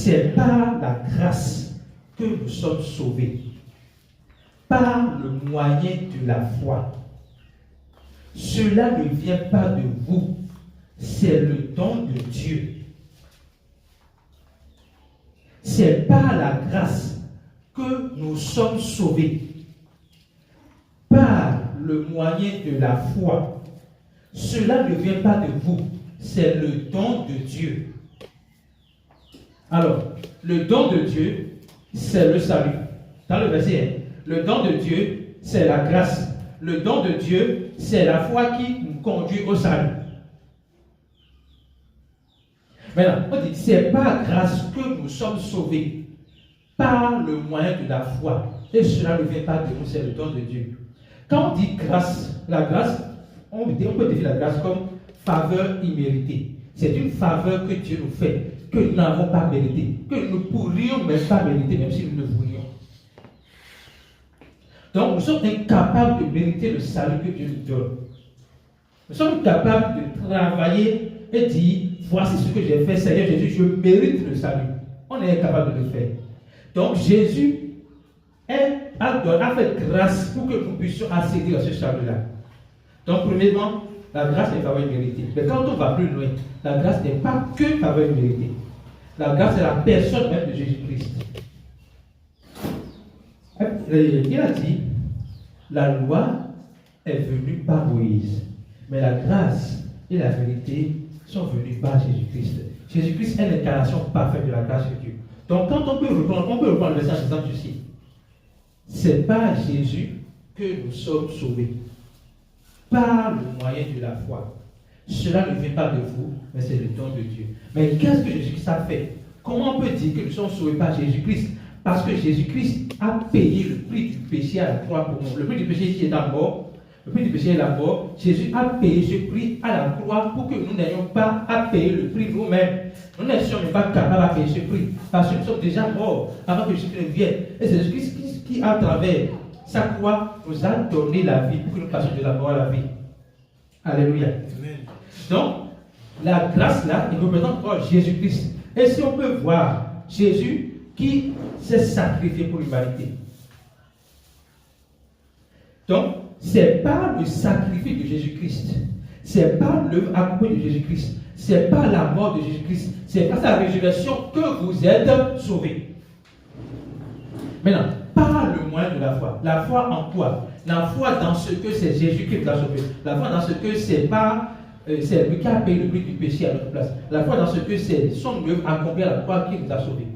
c'est par la grâce que nous sommes sauvés, par le moyen de la foi. Cela ne vient pas de vous, c'est le don de Dieu. C'est par la grâce que nous sommes sauvés, par le moyen de la foi. Cela ne vient pas de vous, c'est le don de Dieu. Alors, le don de Dieu, c'est le salut. Dans le verset 1, le don de Dieu, c'est la grâce. Le don de Dieu, c'est la foi qui nous conduit au salut. Maintenant, on dit, c'est par grâce que nous sommes sauvés, par le moyen de la foi. Et cela ne vient pas de nous, c'est le don de Dieu. Quand on dit grâce, la grâce, on peut définir la grâce comme faveur imméritée. C'est une faveur que Dieu nous fait, que nous n'avons pas mérité, que nous ne pourrions même pas mériter, même si nous le voulions. Donc, nous sommes incapables de mériter le salut que Dieu nous donne. Nous sommes incapables de travailler et dire, voici ce que j'ai fait, Seigneur Jésus, je mérite le salut. On est incapable de le faire. Donc, Jésus a fait grâce pour que nous puissions accéder à ce salut-là. Donc, premièrement, la grâce est faveur méritée. Mais quand on va plus loin, la grâce n'est pas que faveur méritée. La grâce est la personne même de Jésus-Christ. Il a dit, la loi est venue par Moïse, mais la grâce et la vérité sont venues par Jésus-Christ. Jésus-Christ est l'incarnation parfaite de la grâce de Dieu. Donc quand on peut reprendre le verset en disant ceci, c'est par Jésus que nous sommes sauvés, par le moyen de la foi. Cela ne vient pas de vous, mais c'est le don de Dieu. Mais qu'est-ce que Jésus-Christ a fait? Comment on peut dire que nous sommes sauvés par Jésus-Christ? Parce que Jésus-Christ a payé le prix du péché à la croix pour nous. Le prix du péché qui est la mort, le prix du péché est la mort. Jésus a payé ce prix à la croix pour que nous n'ayons pas à payer le prix nous-mêmes. Nous ne sommes pas capables de payer ce prix parce que nous sommes déjà morts avant que Jésus ne vienne. Et c'est Jésus-Christ qui, à travers sa croix, nous a donné la vie pour que nous passions de la mort à la vie. Alléluia. Amen. Donc, la grâce là, il représente Jésus-Christ. Et si on peut voir Jésus qui s'est sacrifié pour l'humanité. Donc, c'est par le sacrifice de Jésus-Christ, c'est par l'œuvre accomplie de Jésus-Christ, c'est par la mort de Jésus-Christ, c'est par sa résurrection que vous êtes sauvés. Maintenant, par le moyen de la foi. La foi en quoi? La foi dans ce que c'est Jésus qui nous a sauvés. La foi dans ce que c'est lui qui a payé le prix du péché à notre place. La foi dans ce que c'est son œuvre accomplie à la croix qui nous a sauvés.